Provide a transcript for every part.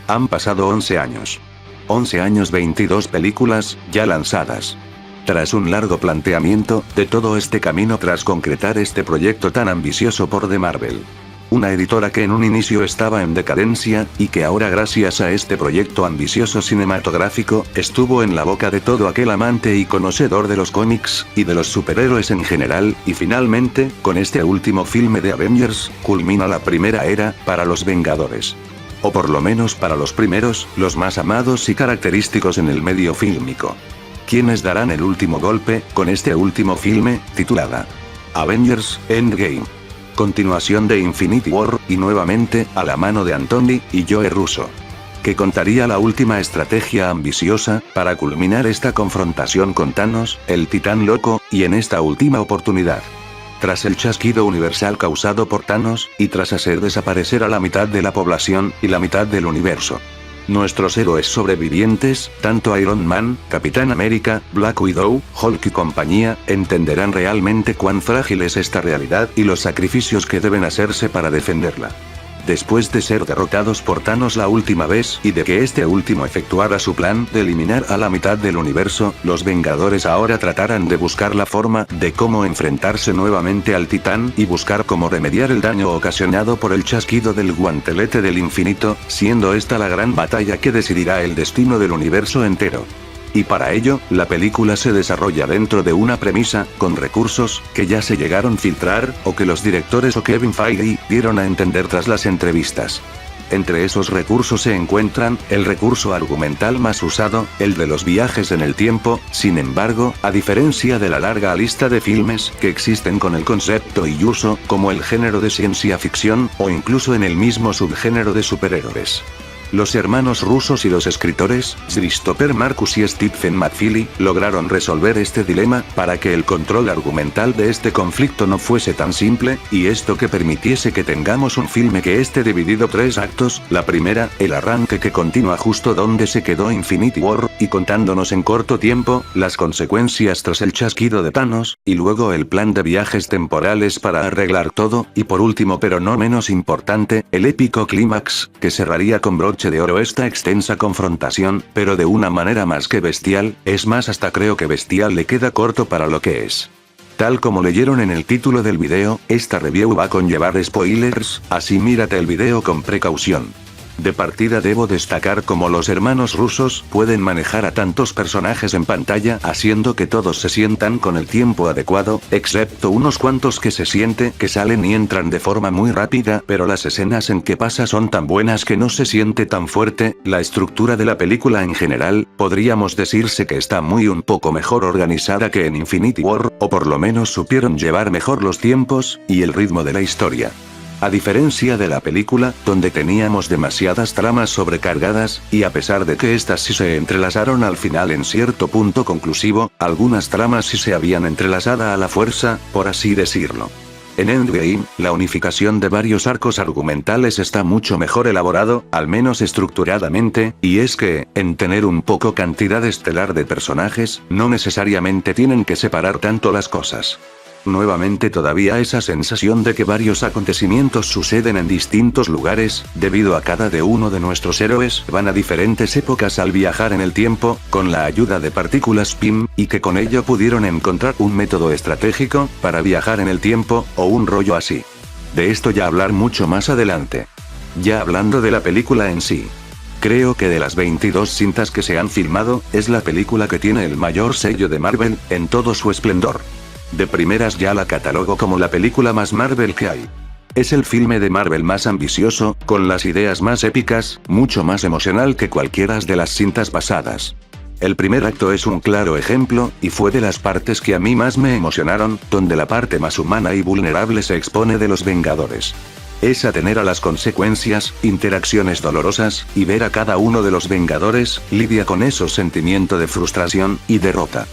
Han pasado 11 años. 11 años, 22 películas, ya lanzadas. Tras un largo planteamiento, de todo este camino tras concretar este proyecto tan ambicioso por The Marvel. Una editora que en un inicio estaba en decadencia, y que ahora gracias a este proyecto ambicioso cinematográfico, estuvo en la boca de todo aquel amante y conocedor de los cómics, y de los superhéroes en general, y finalmente, con este último filme de Avengers, culmina la primera era, para los Vengadores. O por lo menos para los primeros, los más amados y característicos en el medio fílmico. Quienes darán el último golpe, con este último filme, titulada Avengers Endgame. Continuación de Infinity War, y nuevamente, a la mano de Anthony y Joe Russo. Que contaría la última estrategia ambiciosa, para culminar esta confrontación con Thanos, el titán loco, y en esta última oportunidad. Tras el chasquido universal causado por Thanos, y tras hacer desaparecer a la mitad de la población, y la mitad del universo. Nuestros héroes sobrevivientes, tanto Iron Man, Capitán América, Black Widow, Hulk y compañía, entenderán realmente cuán frágil es esta realidad y los sacrificios que deben hacerse para defenderla. Después de ser derrotados por Thanos la última vez y de que este último efectuara su plan de eliminar a la mitad del universo, los Vengadores ahora tratarán de buscar la forma de cómo enfrentarse nuevamente al Titán y buscar cómo remediar el daño ocasionado por el chasquido del guantelete del infinito, siendo esta la gran batalla que decidirá el destino del universo entero. Y para ello, la película se desarrolla dentro de una premisa, con recursos, que ya se llegaron a filtrar, o que los directores o Kevin Feige, dieron a entender tras las entrevistas. Entre esos recursos se encuentran, el recurso argumental más usado, el de los viajes en el tiempo, sin embargo, a diferencia de la larga lista de filmes que existen con el concepto y uso, como el género de ciencia ficción, o incluso en el mismo subgénero de superhéroes. Los hermanos rusos y los escritores, Christopher Marcus y Stephen McFeely, lograron resolver este dilema, para que el control argumental de este conflicto no fuese tan simple, y esto que permitiese que tengamos un filme que esté dividido 3 actos, la primera, el arranque que continúa justo donde se quedó Infinity War, y contándonos en corto tiempo, las consecuencias tras el chasquido de Thanos, y luego el plan de viajes temporales para arreglar todo, y por último pero no menos importante, el épico clímax, que cerraría con broche de oro esta extensa confrontación, pero de una manera más que bestial, es más hasta creo que bestial le queda corto para lo que es. Tal como leyeron en el título del video, esta review va a conllevar spoilers, así mírate el video con precaución. De partida debo destacar cómo los hermanos rusos pueden manejar a tantos personajes en pantalla haciendo que todos se sientan con el tiempo adecuado, excepto unos cuantos que se siente que salen y entran de forma muy rápida, pero las escenas en que pasa son tan buenas que no se siente tan fuerte. La estructura de la película en general, podríamos decirse que está un poco mejor organizada que en Infinity War, o por lo menos supieron llevar mejor los tiempos y el ritmo de la historia. A diferencia de la película, donde teníamos demasiadas tramas sobrecargadas, y a pesar de que estas sí se entrelazaron al final en cierto punto conclusivo, algunas tramas sí se habían entrelazado a la fuerza, por así decirlo. En Endgame, la unificación de varios arcos argumentales está mucho mejor elaborado, al menos estructuradamente, y es que, en tener un poco cantidad estelar de personajes, no necesariamente tienen que separar tanto las cosas. Nuevamente todavía esa sensación de que varios acontecimientos suceden en distintos lugares, debido a cada uno de nuestros héroes van a diferentes épocas al viajar en el tiempo, con la ayuda de partículas PIM, y que con ello pudieron encontrar un método estratégico, para viajar en el tiempo, o un rollo así. De esto ya hablar mucho más adelante. Ya hablando de la película en sí. Creo que de las 22 cintas que se han filmado, es la película que tiene el mayor sello de Marvel, en todo su esplendor. De primeras ya la catalogo como la película más Marvel que hay. Es el filme de Marvel más ambicioso, con las ideas más épicas, mucho más emocional que cualquiera de las cintas pasadas. El primer acto es un claro ejemplo, y fue de las partes que a mí más me emocionaron, donde la parte más humana y vulnerable se expone de los Vengadores. Es atener a las consecuencias, interacciones dolorosas, y ver a cada uno de los Vengadores, lidia con esos sentimientos de frustración y derrota.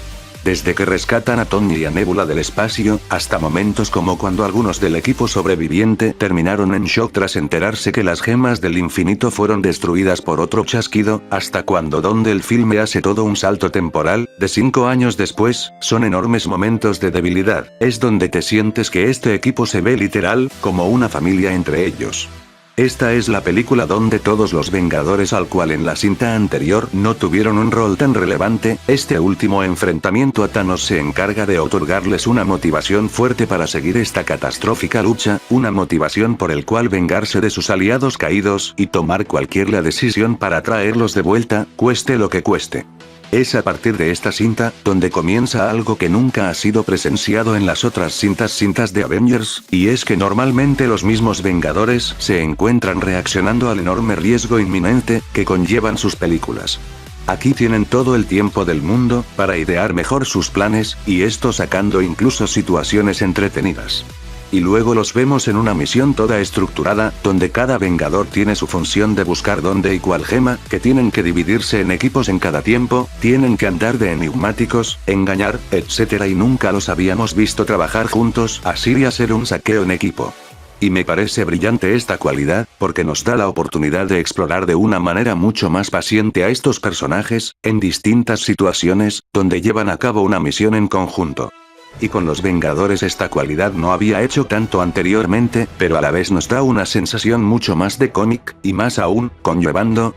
Desde que rescatan a Tony y a Nebula del espacio, hasta momentos como cuando algunos del equipo sobreviviente terminaron en shock tras enterarse que las gemas del infinito fueron destruidas por otro chasquido, hasta cuando donde el filme hace todo un salto temporal, de 5 años después, son enormes momentos de debilidad, es donde te sientes que este equipo se ve literal, como una familia entre ellos. Esta es la película donde todos los Vengadores al cual en la cinta anterior no tuvieron un rol tan relevante, este último enfrentamiento a Thanos se encarga de otorgarles una motivación fuerte para seguir esta catastrófica lucha, una motivación por el cual vengarse de sus aliados caídos y tomar cualquier decisión para traerlos de vuelta, cueste lo que cueste. Es a partir de esta cinta, donde comienza algo que nunca ha sido presenciado en las otras cintas de Avengers, y es que normalmente los mismos Vengadores se encuentran reaccionando al enorme riesgo inminente que conllevan sus películas. Aquí tienen todo el tiempo del mundo para idear mejor sus planes, y esto sacando incluso situaciones entretenidas. Y luego los vemos en una misión toda estructurada, donde cada Vengador tiene su función de buscar dónde y cuál gema, que tienen que dividirse en equipos en cada tiempo, tienen que andar de enigmáticos, engañar, etc. y nunca los habíamos visto trabajar juntos, así y hacer un saqueo en equipo. Y me parece brillante esta cualidad, porque nos da la oportunidad de explorar de una manera mucho más paciente a estos personajes, en distintas situaciones, donde llevan a cabo una misión en conjunto. Y con los Vengadores esta cualidad no había hecho tanto anteriormente, pero a la vez nos da una sensación mucho más de cómic, y más aún, conllevando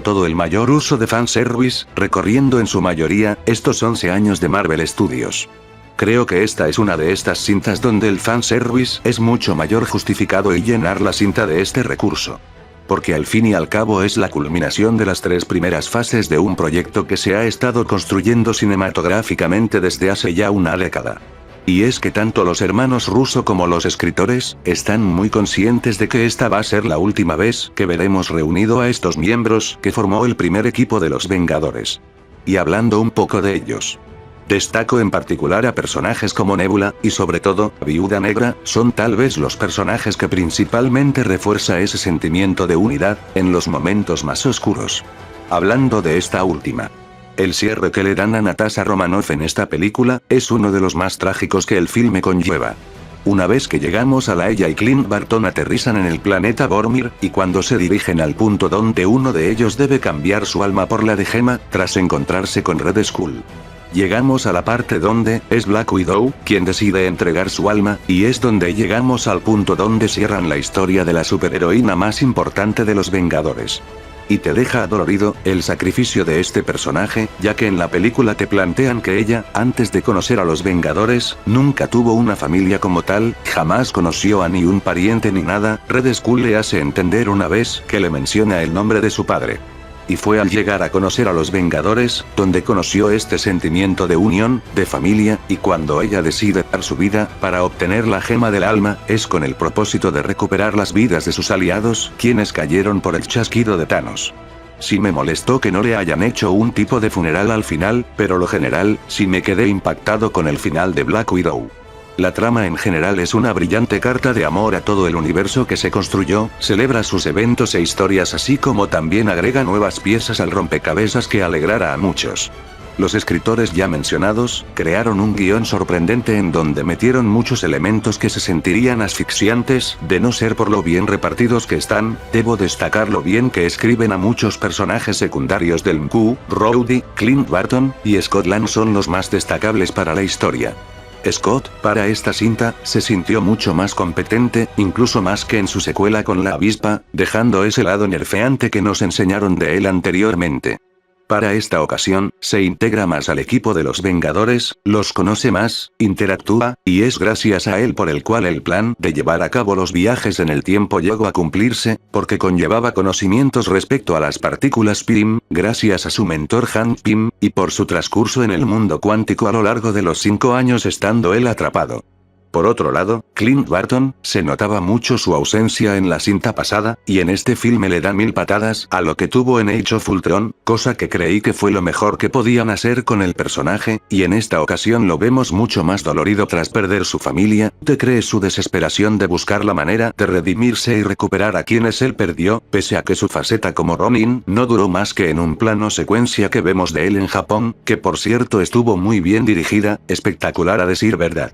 todo el mayor uso de fanservice, recorriendo en su mayoría, estos 11 años de Marvel Studios. Creo que esta es una de estas cintas donde el fanservice es mucho mayor justificado y llenar la cinta de este recurso. Porque al fin y al cabo es la culminación de las 3 primeras fases de un proyecto que se ha estado construyendo cinematográficamente desde hace ya una década. Y es que tanto los hermanos Russo como los escritores, están muy conscientes de que esta va a ser la última vez que veremos reunido a estos miembros que formó el primer equipo de los Vengadores. Y hablando un poco de ellos. Destaco en particular a personajes como Nebula, y sobre todo, Viuda Negra, son tal vez los personajes que principalmente refuerza ese sentimiento de unidad, en los momentos más oscuros. Hablando de esta última. El cierre que le dan a Natasha Romanoff en esta película, es uno de los más trágicos que el filme conlleva. Una vez que llegamos a la ella y Clint Barton aterrizan en el planeta Vormir, y cuando se dirigen al punto donde uno de ellos debe cambiar su alma por la de Gemma, tras encontrarse con Red Skull. Llegamos a la parte donde es Black Widow quien decide entregar su alma, y es donde llegamos al punto donde cierran la historia de la superheroína más importante de los Vengadores. Y te deja adolorido el sacrificio de este personaje, ya que en la película te plantean que ella, antes de conocer a los Vengadores, nunca tuvo una familia como tal, jamás conoció a ni un pariente ni nada. Red Skull le hace entender una vez que le menciona el nombre de su padre. Y fue al llegar a conocer a los Vengadores, donde conoció este sentimiento de unión, de familia, y cuando ella decide dar su vida, para obtener la gema del alma, es con el propósito de recuperar las vidas de sus aliados, quienes cayeron por el chasquido de Thanos. Sí me molestó que no le hayan hecho un tipo de funeral al final, pero lo general, sí me quedé impactado con el final de Black Widow. La trama en general es una brillante carta de amor a todo el universo que se construyó, celebra sus eventos e historias así como también agrega nuevas piezas al rompecabezas que alegrará a muchos. Los escritores ya mencionados, crearon un guión sorprendente en donde metieron muchos elementos que se sentirían asfixiantes, de no ser por lo bien repartidos que están. Debo destacar lo bien que escriben a muchos personajes secundarios del MCU, Rhodey, Clint Barton, y Scott Lang son los más destacables para la historia. Scott, para esta cinta, se sintió mucho más competente, incluso más que en su secuela con la avispa, dejando ese lado nerfeante que nos enseñaron de él anteriormente. Para esta ocasión, se integra más al equipo de los Vengadores, los conoce más, interactúa, y es gracias a él por el cual el plan de llevar a cabo los viajes en el tiempo llegó a cumplirse, porque conllevaba conocimientos respecto a las partículas Pym, gracias a su mentor Hank Pym, y por su transcurso en el mundo cuántico a lo largo de los 5 años estando él atrapado. Por otro lado, Clint Barton, se notaba mucho su ausencia en la cinta pasada, y en este filme le da 1000 patadas a lo que tuvo en Age of Ultron, cosa que creí que fue lo mejor que podían hacer con el personaje, y en esta ocasión lo vemos mucho más dolorido tras perder su familia. Te crees su desesperación de buscar la manera de redimirse y recuperar a quienes él perdió, pese a que su faceta como Ronin no duró más que en un plano secuencia que vemos de él en Japón, que por cierto estuvo muy bien dirigida, espectacular a decir verdad.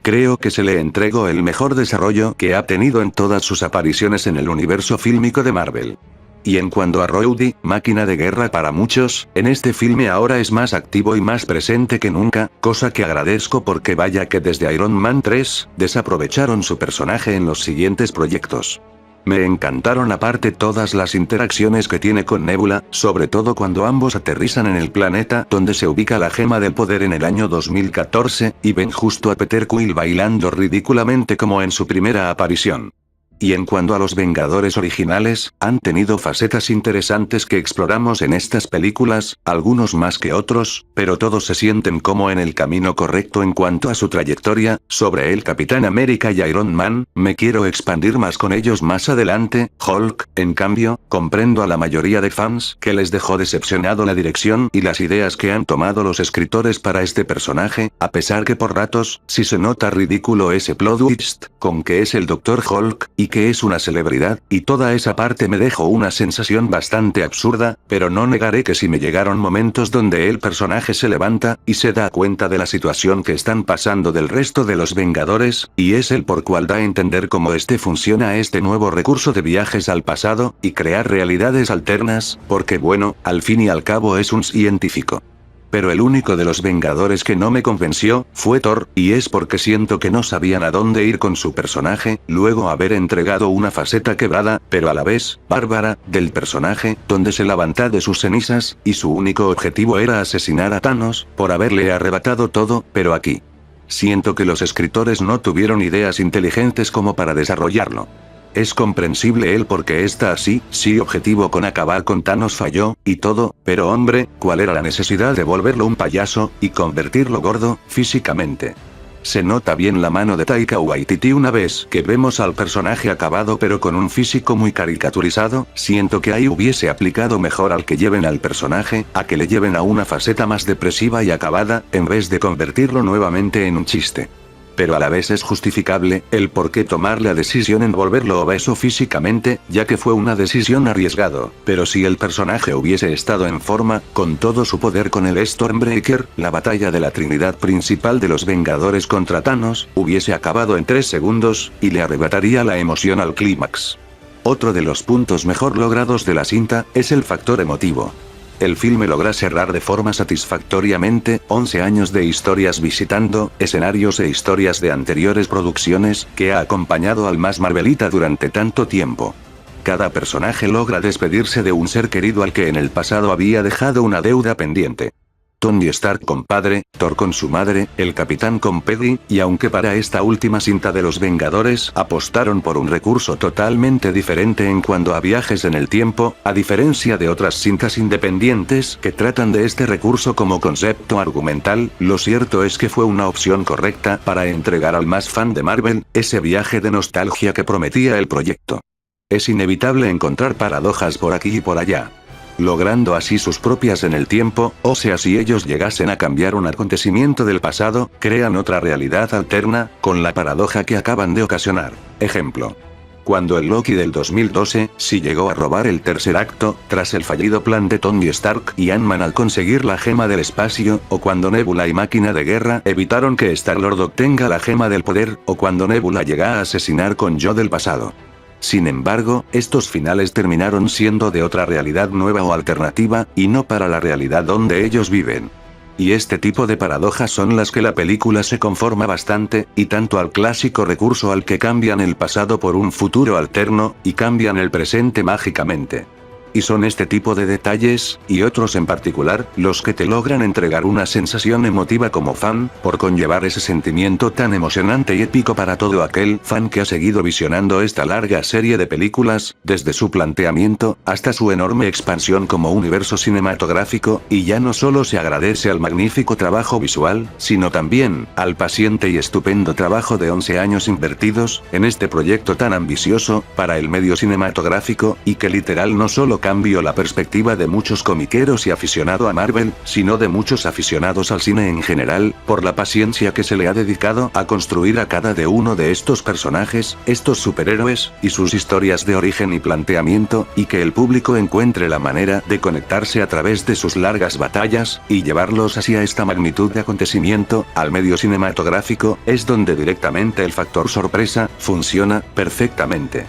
Creo que se le entregó el mejor desarrollo que ha tenido en todas sus apariciones en el universo fílmico de Marvel. Y en cuanto a Rhodey, máquina de guerra para muchos, en este filme ahora es más activo y más presente que nunca, cosa que agradezco porque vaya que desde Iron Man 3, desaprovecharon su personaje en los siguientes proyectos. Me encantaron aparte todas las interacciones que tiene con Nebula, sobre todo cuando ambos aterrizan en el planeta donde se ubica la gema del poder en el año 2014, y ven justo a Peter Quill bailando ridículamente como en su primera aparición. Y en cuanto a los Vengadores originales, han tenido facetas interesantes que exploramos en estas películas, algunos más que otros, pero todos se sienten como en el camino correcto en cuanto a su trayectoria. Sobre el Capitán América y Iron Man, me quiero expandir más con ellos más adelante. Hulk, en cambio, comprendo a la mayoría de fans que les dejó decepcionado la dirección y las ideas que han tomado los escritores para este personaje, a pesar que por ratos, sí se nota ridículo ese plot twist, con que es el Dr. Hulk, y que es una celebridad, y toda esa parte me dejó una sensación bastante absurda, pero no negaré que sí me llegaron momentos donde el personaje se levanta, y se da cuenta de la situación que están pasando del resto de los Vengadores, y es el por cual da a entender cómo funciona este nuevo recurso de viajes al pasado, y crear realidades alternas, porque bueno, al fin y al cabo es un científico. Pero el único de los Vengadores que no me convenció, fue Thor, y es porque siento que no sabían a dónde ir con su personaje, luego haber entregado una faceta quebrada, pero a la vez, bárbara, del personaje, donde se levanta de sus cenizas, y su único objetivo era asesinar a Thanos, por haberle arrebatado todo, pero aquí. Siento que los escritores no tuvieron ideas inteligentes como para desarrollarlo. Es comprensible el por qué está así, sí objetivo con acabar con Thanos falló, y todo, pero hombre, ¿cuál era la necesidad de volverlo un payaso, y convertirlo gordo, físicamente? Se nota bien la mano de Taika Waititi una vez que vemos al personaje acabado pero con un físico muy caricaturizado, siento que ahí hubiese aplicado mejor al que lleven al personaje, a que le lleven a una faceta más depresiva y acabada, en vez de convertirlo nuevamente en un chiste. Pero a la vez es justificable el por qué tomar la decisión en volverlo obeso físicamente, ya que fue una decisión arriesgado, pero si el personaje hubiese estado en forma, con todo su poder con el Stormbreaker, la batalla de la trinidad principal de los Vengadores contra Thanos, hubiese acabado en 3 segundos, y le arrebataría la emoción al clímax. Otro de los puntos mejor logrados de la cinta, es el factor emotivo. El filme logra cerrar de forma satisfactoriamente 11 años de historias visitando escenarios e historias de anteriores producciones que ha acompañado al más Marvelita durante tanto tiempo. Cada personaje logra despedirse de un ser querido al que en el pasado había dejado una deuda pendiente. Tony Stark con padre, Thor con su madre, el Capitán con Peggy, y aunque para esta última cinta de los Vengadores apostaron por un recurso totalmente diferente en cuanto a viajes en el tiempo, a diferencia de otras cintas independientes que tratan de este recurso como concepto argumental, lo cierto es que fue una opción correcta para entregar al más fan de Marvel, ese viaje de nostalgia que prometía el proyecto. Es inevitable encontrar paradojas por aquí y por allá, logrando así sus propias en el tiempo, o sea si ellos llegasen a cambiar un acontecimiento del pasado, crean otra realidad alterna, con la paradoja que acaban de ocasionar. Ejemplo. Cuando el Loki del 2012, sí llegó a robar el tercer acto, tras el fallido plan de Tony Stark y Ant-Man al conseguir la gema del espacio, o cuando Nebula y Máquina de Guerra evitaron que Star-Lord obtenga la gema del poder, o cuando Nebula llega a asesinar con Yo del pasado. Sin embargo, estos finales terminaron siendo de otra realidad nueva o alternativa, y no para la realidad donde ellos viven. Y este tipo de paradojas son las que la película se conforma bastante, y tanto al clásico recurso al que cambian el pasado por un futuro alterno, y cambian el presente mágicamente. Y son este tipo de detalles, y otros en particular, los que te logran entregar una sensación emotiva como fan, por conllevar ese sentimiento tan emocionante y épico para todo aquel fan que ha seguido visionando esta larga serie de películas, desde su planteamiento, hasta su enorme expansión como universo cinematográfico, y ya no solo se agradece al magnífico trabajo visual, sino también, al paciente y estupendo trabajo de 11 años invertidos, en este proyecto tan ambicioso, para el medio cinematográfico, y que literal no solo cambió la perspectiva de muchos comiqueros y aficionado a Marvel, sino de muchos aficionados al cine en general, por la paciencia que se le ha dedicado a construir a cada de uno de estos personajes, estos superhéroes, y sus historias de origen y planteamiento, y que el público encuentre la manera de conectarse a través de sus largas batallas, y llevarlos hacia esta magnitud de acontecimiento, al medio cinematográfico, es donde directamente el factor sorpresa, funciona, perfectamente.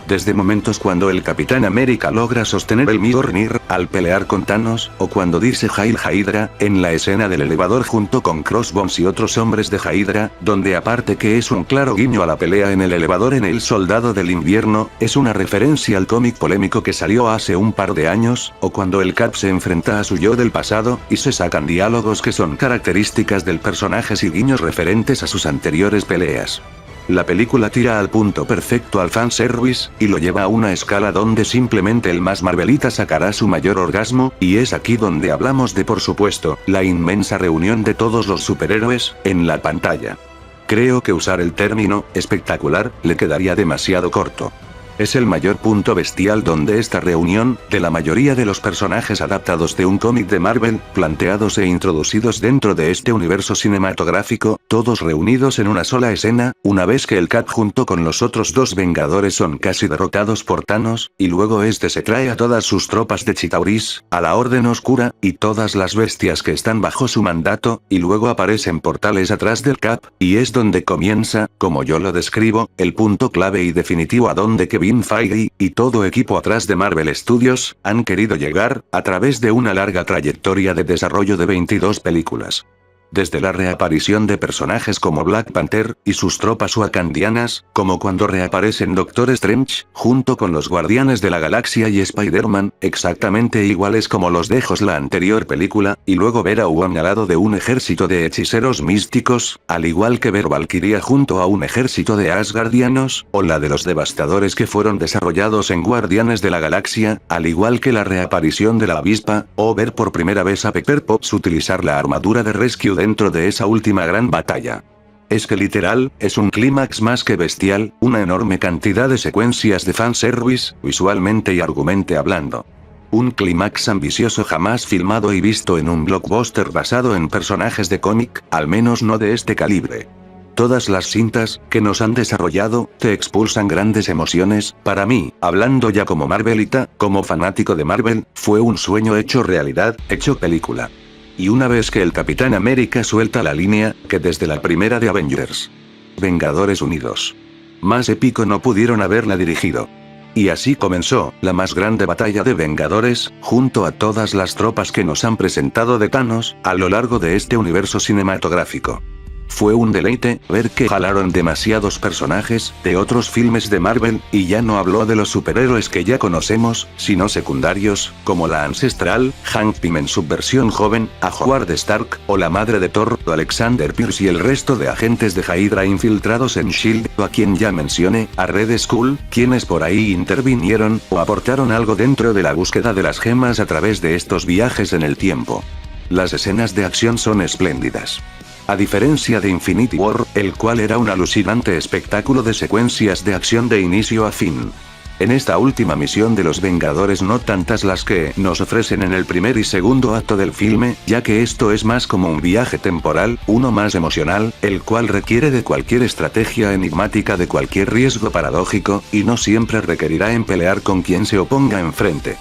Desde momentos cuando el Capitán América logra sostener el Mjolnir, al pelear con Thanos, o cuando dice Heil Hydra, en la escena del elevador junto con Crossbones y otros hombres de Hydra, donde aparte que es un claro guiño a la pelea en el elevador en El Soldado del Invierno, es una referencia al cómic polémico que salió hace un par de años, o cuando el Cap se enfrenta a su yo del pasado, y se sacan diálogos que son características del personaje y guiños referentes a sus anteriores peleas. La película tira al punto perfecto al fanservice, y lo lleva a una escala donde simplemente el más Marvelita sacará su mayor orgasmo, y es aquí donde hablamos de, por supuesto, la inmensa reunión de todos los superhéroes, en la pantalla. Creo que usar el término espectacular le quedaría demasiado corto. Es el mayor punto bestial donde esta reunión, de la mayoría de los personajes adaptados de un cómic de Marvel, planteados e introducidos dentro de este universo cinematográfico, todos reunidos en una sola escena, una vez que el Cap junto con los otros dos Vengadores son casi derrotados por Thanos, y luego este se trae a todas sus tropas de Chitauris, a la Orden Oscura, y todas las bestias que están bajo su mandato, y luego aparecen portales atrás del Cap, y es donde comienza, como yo lo describo, el punto clave y definitivo a donde Kevin Feige, y todo equipo atrás de Marvel Studios, han querido llegar, a través de una larga trayectoria de desarrollo de 22 películas. Desde la reaparición de personajes como Black Panther, y sus tropas wakandianas, como cuando reaparecen Doctor Strange, junto con los Guardianes de la Galaxia y Spider-Man, exactamente iguales como los de la anterior película, y luego ver a Wong al lado de un ejército de hechiceros místicos, al igual que ver Valkyria junto a un ejército de Asgardianos, o la de los devastadores que fueron desarrollados en Guardianes de la Galaxia, al igual que la reaparición de la avispa, o ver por primera vez a Pepper Potts utilizar la armadura de Rescue dentro de esa última gran batalla. Es que literal, es un clímax más que bestial, una enorme cantidad de secuencias de fanservice, visualmente y argumente hablando. Un clímax ambicioso jamás filmado y visto en un blockbuster basado en personajes de cómic, al menos no de este calibre. Todas las cintas que nos han desarrollado te expulsan grandes emociones. Para mí, hablando ya como Marvelita, como fanático de Marvel, fue un sueño hecho realidad, hecho película. Y una vez que el Capitán América suelta la línea, que desde la primera de Avengers, Vengadores Unidos, más épico no pudieron haberla dirigido. Y así comenzó, la más grande batalla de Vengadores, junto a todas las tropas que nos han presentado de Thanos, a lo largo de este universo cinematográfico. Fue un deleite ver que jalaron demasiados personajes de otros filmes de Marvel, y ya no habló de los superhéroes que ya conocemos, sino secundarios, como la Ancestral, Hank Pym en su versión joven, a Howard Stark, o la madre de Thor, Alexander Pierce y el resto de agentes de Hydra infiltrados en S.H.I.E.L.D., o a quien ya mencioné, a Red Skull, quienes por ahí intervinieron, o aportaron algo dentro de la búsqueda de las gemas a través de estos viajes en el tiempo. Las escenas de acción son espléndidas. A diferencia de Infinity War, el cual era un alucinante espectáculo de secuencias de acción de inicio a fin. En esta última misión de los Vengadores no tantas las que nos ofrecen en el primer y segundo acto del filme, ya que esto es más como un viaje temporal, uno más emocional, el cual requiere de cualquier estrategia enigmática, de cualquier riesgo paradójico, y no siempre requerirá en pelear con quien se oponga enfrente.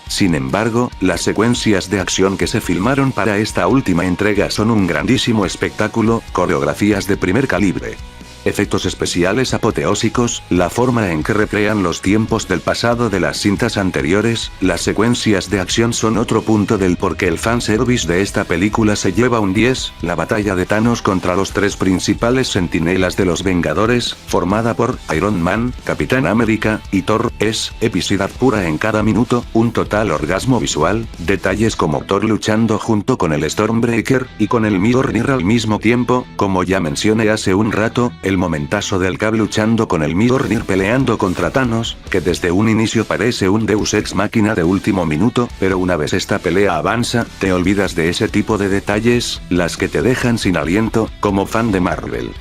Sin embargo, las secuencias de acción que se filmaron para esta última entrega son un grandísimo espectáculo, coreografías de primer calibre. Efectos especiales apoteósicos, la forma en que recrean los tiempos del pasado de las cintas anteriores, las secuencias de acción son otro punto del por qué el fanservice de esta película se lleva un 10, la batalla de Thanos contra los tres principales centinelas de los Vengadores, formada por Iron Man, Capitán América, y Thor, es epicidad pura en cada minuto, un total orgasmo visual, detalles como Thor luchando junto con el Stormbreaker, y con el Mjolnir al mismo tiempo, como ya mencioné hace un rato, el momentazo del Cap luchando con el Mjolnir peleando contra Thanos, que desde un inicio parece un Deus Ex Machina de último minuto, pero una vez esta pelea avanza, te olvidas de ese tipo de detalles, las que te dejan sin aliento, como fan de Marvel.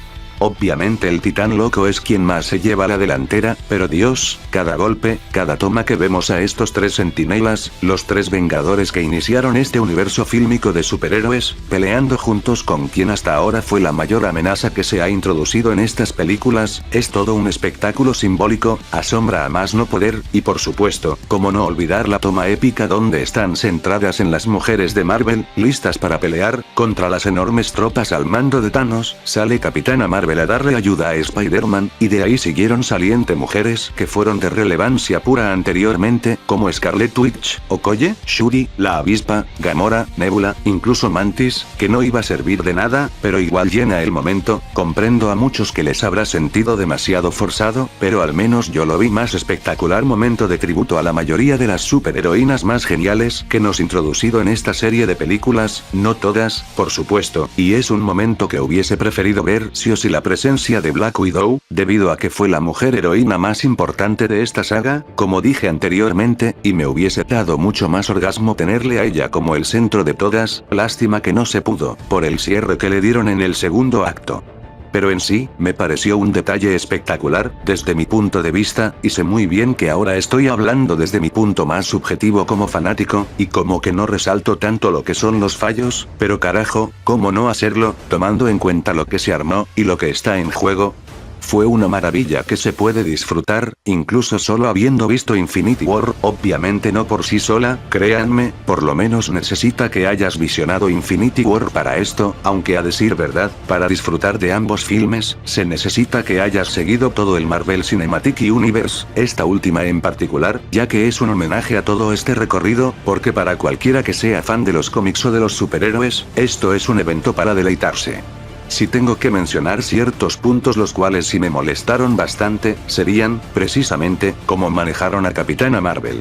Obviamente el titán loco es quien más se lleva la delantera, pero Dios, cada golpe, cada toma que vemos a estos tres centinelas, los tres Vengadores que iniciaron este universo fílmico de superhéroes, peleando juntos con quien hasta ahora fue la mayor amenaza que se ha introducido en estas películas, es todo un espectáculo simbólico, asombra a más no poder, y por supuesto, como no olvidar la toma épica donde están centradas en las mujeres de Marvel, listas para pelear, contra las enormes tropas al mando de Thanos, sale Capitana Marvel Marvel a darle ayuda a Spider-Man, y de ahí siguieron saliendo mujeres que fueron de relevancia pura anteriormente, como Scarlet Witch, Okoye, Shuri, la Avispa, Gamora, Nebula, incluso Mantis, que no iba a servir de nada, pero igual llena el momento. Comprendo a muchos que les habrá sentido demasiado forzado, pero al menos yo lo vi más espectacular momento de tributo a la mayoría de las superheroínas más geniales que nos introducido en esta serie de películas, no todas, por supuesto, y es un momento que hubiese preferido ver sí o sí la presencia de Black Widow, debido a que fue la mujer heroína más importante de esta saga, como dije anteriormente, y me hubiese dado mucho más orgasmo tenerle a ella como el centro de todas. Lástima que no se pudo, por el cierre que le dieron en el segundo acto. Pero en sí, me pareció un detalle espectacular, desde mi punto de vista, y sé muy bien que ahora estoy hablando desde mi punto más subjetivo como fanático, y como que no resalto tanto lo que son los fallos, pero carajo, ¿cómo no hacerlo, tomando en cuenta lo que se armó, y lo que está en juego? Fue una maravilla que se puede disfrutar, incluso solo habiendo visto Infinity War, obviamente no por sí sola, créanme, por lo menos necesita que hayas visionado Infinity War para esto, aunque a decir verdad, para disfrutar de ambos filmes, se necesita que hayas seguido todo el Marvel Cinematic Universe, esta última en particular, ya que es un homenaje a todo este recorrido, porque para cualquiera que sea fan de los cómics o de los superhéroes, esto es un evento para deleitarse. Si tengo que mencionar ciertos puntos los cuales sí me molestaron bastante, serían, precisamente, cómo manejaron a Capitana Marvel.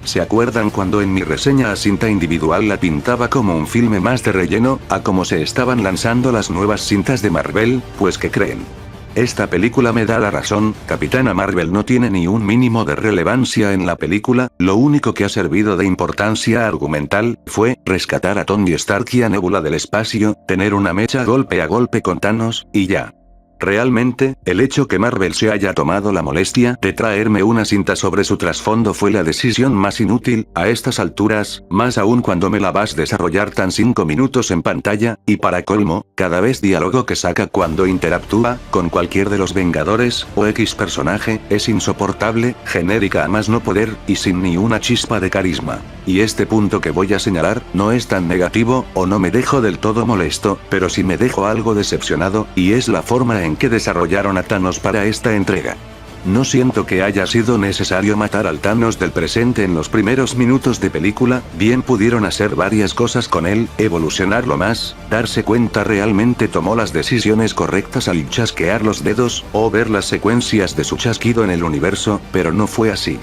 ¿Se acuerdan cuando en mi reseña a cinta individual la pintaba como un filme más de relleno, a cómo se estaban lanzando las nuevas cintas de Marvel? Pues ¿qué creen? Esta película me da la razón, Capitana Marvel no tiene ni un mínimo de relevancia en la película, lo único que ha servido de importancia argumental, fue, rescatar a Tony Stark y a Nebula del espacio, tener una mecha golpe a golpe con Thanos, y ya. Realmente, el hecho que Marvel se haya tomado la molestia de traerme una cinta sobre su trasfondo fue la decisión más inútil, a estas alturas, más aún cuando me la vas a desarrollar tan 5 minutos en pantalla, y para colmo, cada vez diálogo que saca cuando interactúa, con cualquier de los Vengadores, o X personaje, es insoportable, genérica a más no poder, y sin ni una chispa de carisma. Y este punto que voy a señalar, no es tan negativo, o no me dejo del todo molesto, pero sí me dejo algo decepcionado, y es la forma en que desarrollaron a Thanos para esta entrega. No siento que haya sido necesario matar al Thanos del presente en los primeros minutos de película, bien pudieron hacer varias cosas con él, evolucionarlo más, darse cuenta realmente tomó las decisiones correctas al chasquear los dedos, o ver las secuencias de su chasquido en el universo, pero no fue así.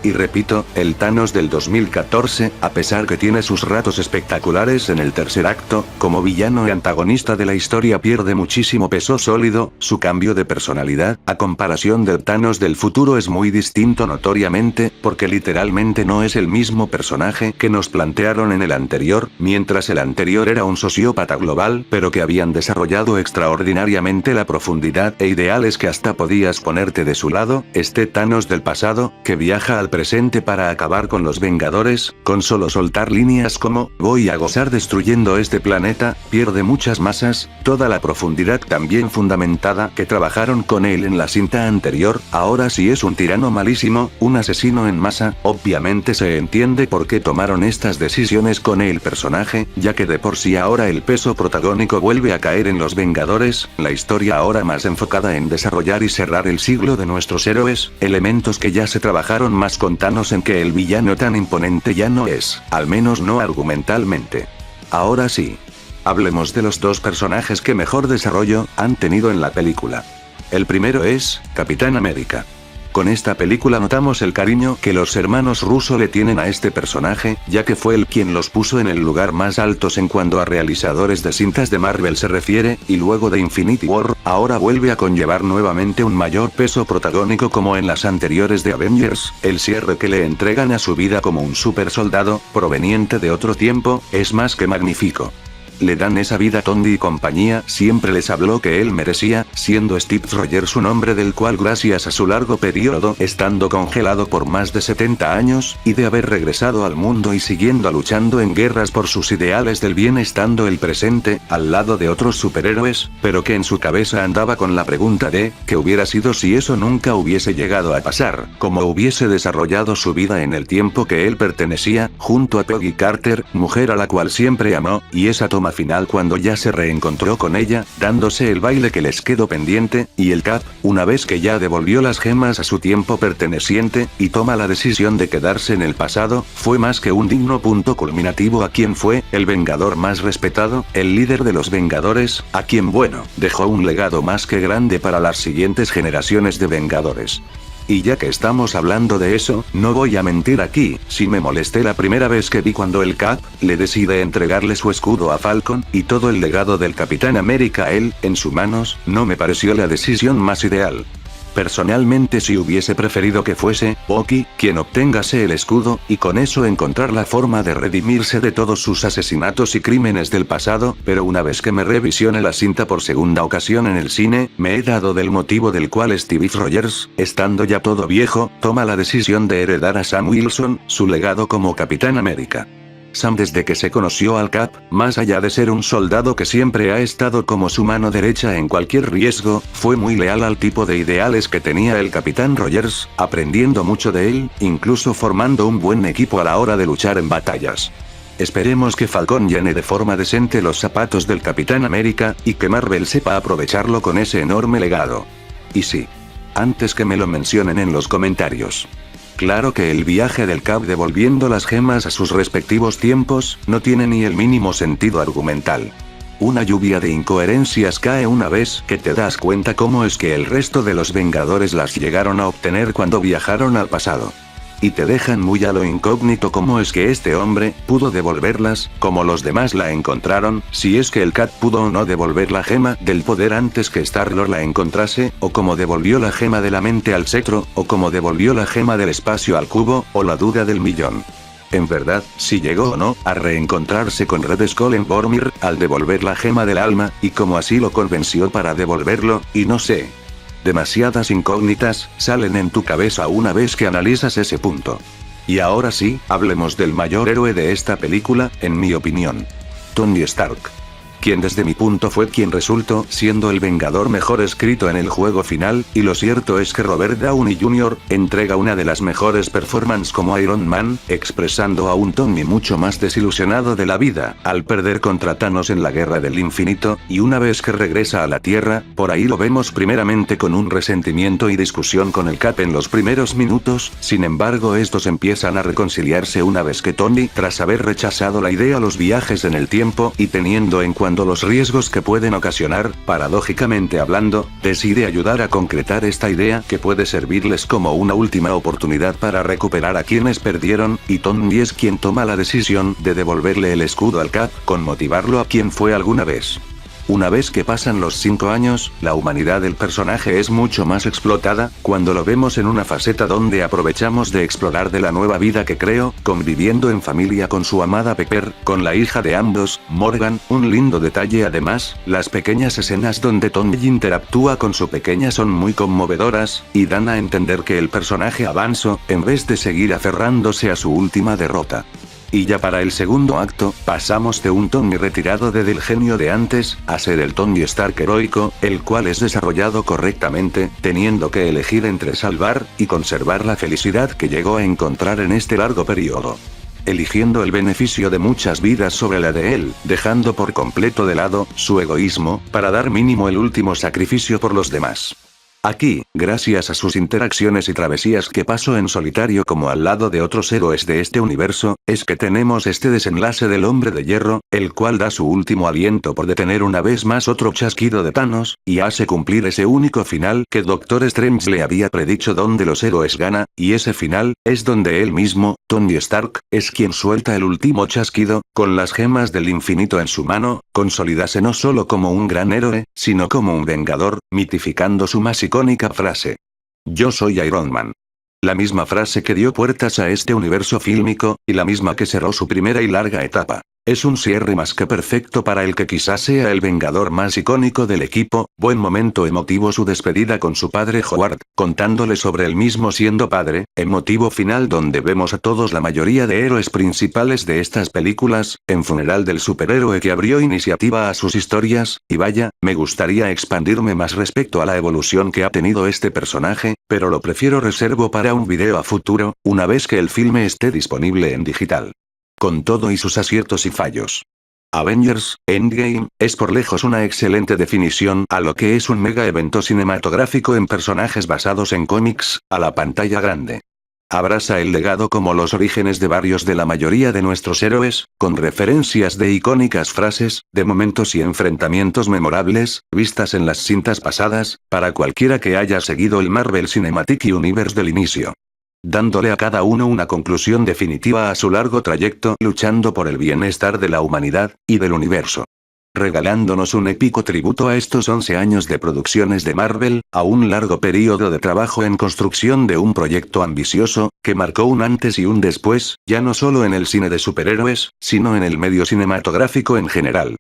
Y repito, el Thanos del 2014, a pesar que tiene sus ratos espectaculares en el tercer acto, como villano y antagonista de la historia pierde muchísimo peso sólido, su cambio de personalidad, a comparación del Thanos del futuro es muy distinto notoriamente, porque literalmente no es el mismo personaje que nos plantearon en el anterior, mientras el anterior era un sociópata global, pero que habían desarrollado extraordinariamente la profundidad e ideales que hasta podías ponerte de su lado, este Thanos del pasado, que viaja al presente para acabar con los Vengadores, con solo soltar líneas como, voy a gozar destruyendo este planeta, pierde muchas masas, toda la profundidad también fundamentada que trabajaron con él en la cinta anterior, ahora sí es un tirano malísimo, un asesino en masa, obviamente se entiende por qué tomaron estas decisiones con el personaje, ya que de por sí ahora el peso protagónico vuelve a caer en los Vengadores, la historia ahora más enfocada en desarrollar y cerrar el siglo de nuestros héroes, elementos que ya se trabajaron más con Thanos en que el villano tan imponente ya no es, al menos no argumentalmente. Ahora sí. Hablemos de los dos personajes que mejor desarrollo han tenido en la película. El primero es, Capitán América. Con esta película notamos el cariño que los hermanos Russo le tienen a este personaje, ya que fue él quien los puso en el lugar más altos en cuanto a realizadores de cintas de Marvel se refiere, y luego de Infinity War, ahora vuelve a conllevar nuevamente un mayor peso protagónico como en las anteriores de Avengers, el cierre que le entregan a su vida como un super soldado, proveniente de otro tiempo, es más que magnífico. Le dan esa vida Tony y compañía, siempre les habló que él merecía, siendo Steve Rogers su nombre del cual gracias a su largo periodo estando congelado por más de 70 años, y de haber regresado al mundo y siguiendo luchando en guerras por sus ideales del bien estando el presente, al lado de otros superhéroes, pero que en su cabeza andaba con la pregunta de, ¿qué hubiera sido si eso nunca hubiese llegado a pasar? ¿Cómo hubiese desarrollado su vida en el tiempo que él pertenecía, junto a Peggy Carter, mujer a la cual siempre amó, y esa toma toma final cuando ya se reencontró con ella, dándose el baile que les quedó pendiente, y el Cap, una vez que ya devolvió las gemas a su tiempo perteneciente, y toma la decisión de quedarse en el pasado, fue más que un digno punto culminativo a quien fue, el Vengador más respetado, el líder de los Vengadores, a quien bueno, dejó un legado más que grande para las siguientes generaciones de Vengadores. Y ya que estamos hablando de eso, no voy a mentir aquí, si me molesté la primera vez que vi cuando el Cap le decide entregarle su escudo a Falcon, y todo el legado del Capitán América a él, en sus manos, no me pareció la decisión más ideal. Personalmente sí hubiese preferido que fuese Bucky quien obtengase el escudo, y con eso encontrar la forma de redimirse de todos sus asesinatos y crímenes del pasado, pero una vez que me revisioné la cinta por segunda ocasión en el cine, me he dado del motivo del cual Steve Rogers, estando ya todo viejo, toma la decisión de heredar a Sam Wilson, su legado como Capitán América. Sam desde que se conoció al Cap, más allá de ser un soldado que siempre ha estado como su mano derecha en cualquier riesgo, fue muy leal al tipo de ideales que tenía el Capitán Rogers, aprendiendo mucho de él, incluso formando un buen equipo a la hora de luchar en batallas. Esperemos que Falcon llene de forma decente los zapatos del Capitán América, y que Marvel sepa aprovecharlo con ese enorme legado. Y sí. Antes que me lo mencionen en los comentarios. Claro que el viaje del Cap devolviendo las gemas a sus respectivos tiempos, no tiene ni el mínimo sentido argumental. Una lluvia de incoherencias cae una vez que te das cuenta cómo es que el resto de los Vengadores las llegaron a obtener cuando viajaron al pasado. Y te dejan muy a lo incógnito cómo es que este hombre pudo devolverlas, como los demás la encontraron, si es que el Cap pudo o no devolver la gema del poder antes que Star-Lord la encontrase, o cómo devolvió la gema de la mente al cetro, o cómo devolvió la gema del espacio al cubo, o la duda del millón. En verdad, si llegó o no a reencontrarse con Red Skull en Vormir, al devolver la gema del alma, y cómo así lo convenció para devolverlo, y no sé. Demasiadas incógnitas salen en tu cabeza una vez que analizas ese punto. Y ahora sí, hablemos del mayor héroe de esta película, en mi opinión. Tony Stark. Quien desde mi punto fue quien resultó siendo el Vengador mejor escrito en el juego final, y lo cierto es que Robert Downey Jr. entrega una de las mejores performances como Iron Man, expresando a un Tony mucho más desilusionado de la vida, al perder contra Thanos en la Guerra del Infinito, y una vez que regresa a la Tierra, por ahí lo vemos primeramente con un resentimiento y discusión con el Cap en los primeros minutos, sin embargo estos empiezan a reconciliarse una vez que Tony, tras haber rechazado la idea los viajes en el tiempo, y teniendo en cuenta los riesgos que pueden ocasionar, paradójicamente hablando, decide ayudar a concretar esta idea que puede servirles como una última oportunidad para recuperar a quienes perdieron, y Tony es quien toma la decisión de devolverle el escudo al Cap, con motivarlo a quien fue alguna vez. Una vez que pasan los 5 años, la humanidad del personaje es mucho más explotada, cuando lo vemos en una faceta donde aprovechamos de explorar de la nueva vida que creó, conviviendo en familia con su amada Pepper, con la hija de ambos, Morgan, un lindo detalle además, las pequeñas escenas donde Tony interactúa con su pequeña son muy conmovedoras, y dan a entender que el personaje avanzó, en vez de seguir aferrándose a su última derrota. Y ya para el segundo acto, pasamos de un Tony retirado del genio de antes, a ser el Tony Stark heroico, el cual es desarrollado correctamente, teniendo que elegir entre salvar y conservar la felicidad que llegó a encontrar en este largo periodo. Eligiendo el beneficio de muchas vidas sobre la de él, dejando por completo de lado su egoísmo, para dar mínimo el último sacrificio por los demás. Aquí, gracias a sus interacciones y travesías que pasó en solitario como al lado de otros héroes de este universo, es que tenemos este desenlace del Hombre de Hierro, el cual da su último aliento por detener una vez más otro chasquido de Thanos, y hace cumplir ese único final que Doctor Strange le había predicho donde los héroes ganan, y ese final, es donde él mismo, Tony Stark, es quien suelta el último chasquido, con las gemas del infinito en su mano, consolídase no solo como un gran héroe, sino como un vengador, mitificando su más icónica frase. Yo soy Iron Man. La misma frase que dio puertas a este universo fílmico, y la misma que cerró su primera y larga etapa. Es un cierre más que perfecto para el que quizás sea el vengador más icónico del equipo, buen momento emotivo su despedida con su padre Howard, contándole sobre él mismo siendo padre, emotivo final donde vemos a todos la mayoría de héroes principales de estas películas, en funeral del superhéroe que abrió iniciativa a sus historias, y vaya, me gustaría expandirme más respecto a la evolución que ha tenido este personaje, pero lo prefiero reservo para un video a futuro, una vez que el filme esté disponible en digital. Con todo y sus aciertos y fallos. Avengers, Endgame, es por lejos una excelente definición a lo que es un mega evento cinematográfico en personajes basados en cómics, a la pantalla grande. Abraza el legado como los orígenes de varios de la mayoría de nuestros héroes, con referencias de icónicas frases, de momentos y enfrentamientos memorables, vistas en las cintas pasadas, para cualquiera que haya seguido el Marvel Cinematic Universe del inicio. Dándole a cada uno una conclusión definitiva a su largo trayecto luchando por el bienestar de la humanidad, y del universo. Regalándonos un épico tributo a estos 11 años de producciones de Marvel, a un largo periodo de trabajo en construcción de un proyecto ambicioso, que marcó un antes y un después, ya no solo en el cine de superhéroes, sino en el medio cinematográfico en general.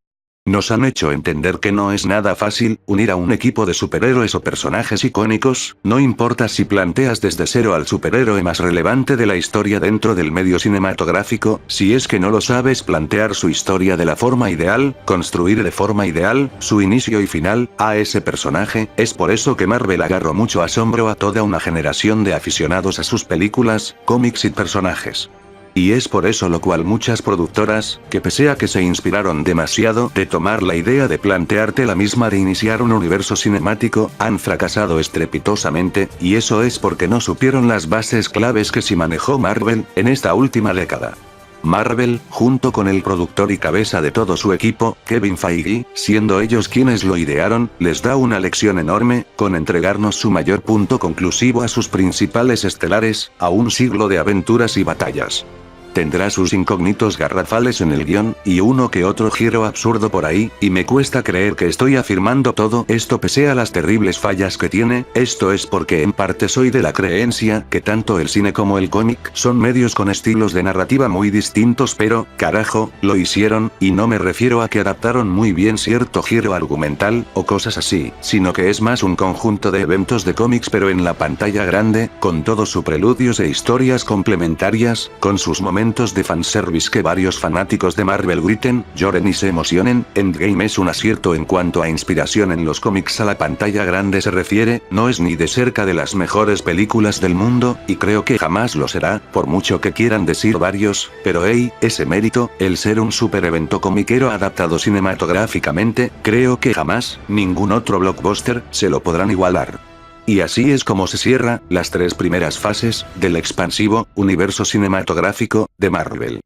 Nos han hecho entender que no es nada fácil unir a un equipo de superhéroes o personajes icónicos, no importa si planteas desde cero al superhéroe más relevante de la historia dentro del medio cinematográfico, si es que no lo sabes plantear su historia de la forma ideal, construir de forma ideal, su inicio y final, a ese personaje, es por eso que Marvel agarró mucho asombro a toda una generación de aficionados a sus películas, cómics y personajes. Y es por eso lo cual muchas productoras, que pese a que se inspiraron demasiado de tomar la idea de plantearte la misma de iniciar un universo cinemático, han fracasado estrepitosamente, y eso es porque no supieron las bases claves que sí manejó Marvel, en esta última década. Marvel, junto con el productor y cabeza de todo su equipo, Kevin Feige, siendo ellos quienes lo idearon, les da una lección enorme, con entregarnos su mayor punto conclusivo a sus principales estelares, a un siglo de aventuras y batallas. Tendrá sus incógnitos garrafales en el guión, y uno que otro giro absurdo por ahí, y me cuesta creer que estoy afirmando todo esto pese a las terribles fallas que tiene, esto es porque en parte soy de la creencia que tanto el cine como el cómic son medios con estilos de narrativa muy distintos pero, carajo, lo hicieron, y no me refiero a que adaptaron muy bien cierto giro argumental, o cosas así, sino que es más un conjunto de eventos de cómics pero en la pantalla grande, con todos sus preludios e historias complementarias, con sus momentos de fanservice que varios fanáticos de Marvel griten, lloren y se emocionen. Endgame es un acierto en cuanto a inspiración en los cómics a la pantalla grande se refiere, no es ni de cerca de las mejores películas del mundo, y creo que jamás lo será, por mucho que quieran decir varios, pero hey, ese mérito, el ser un super evento comiquero adaptado cinematográficamente, creo que jamás, ningún otro blockbuster, se lo podrán igualar. Y así es como se cierra las 3 primeras fases del expansivo universo cinematográfico de Marvel.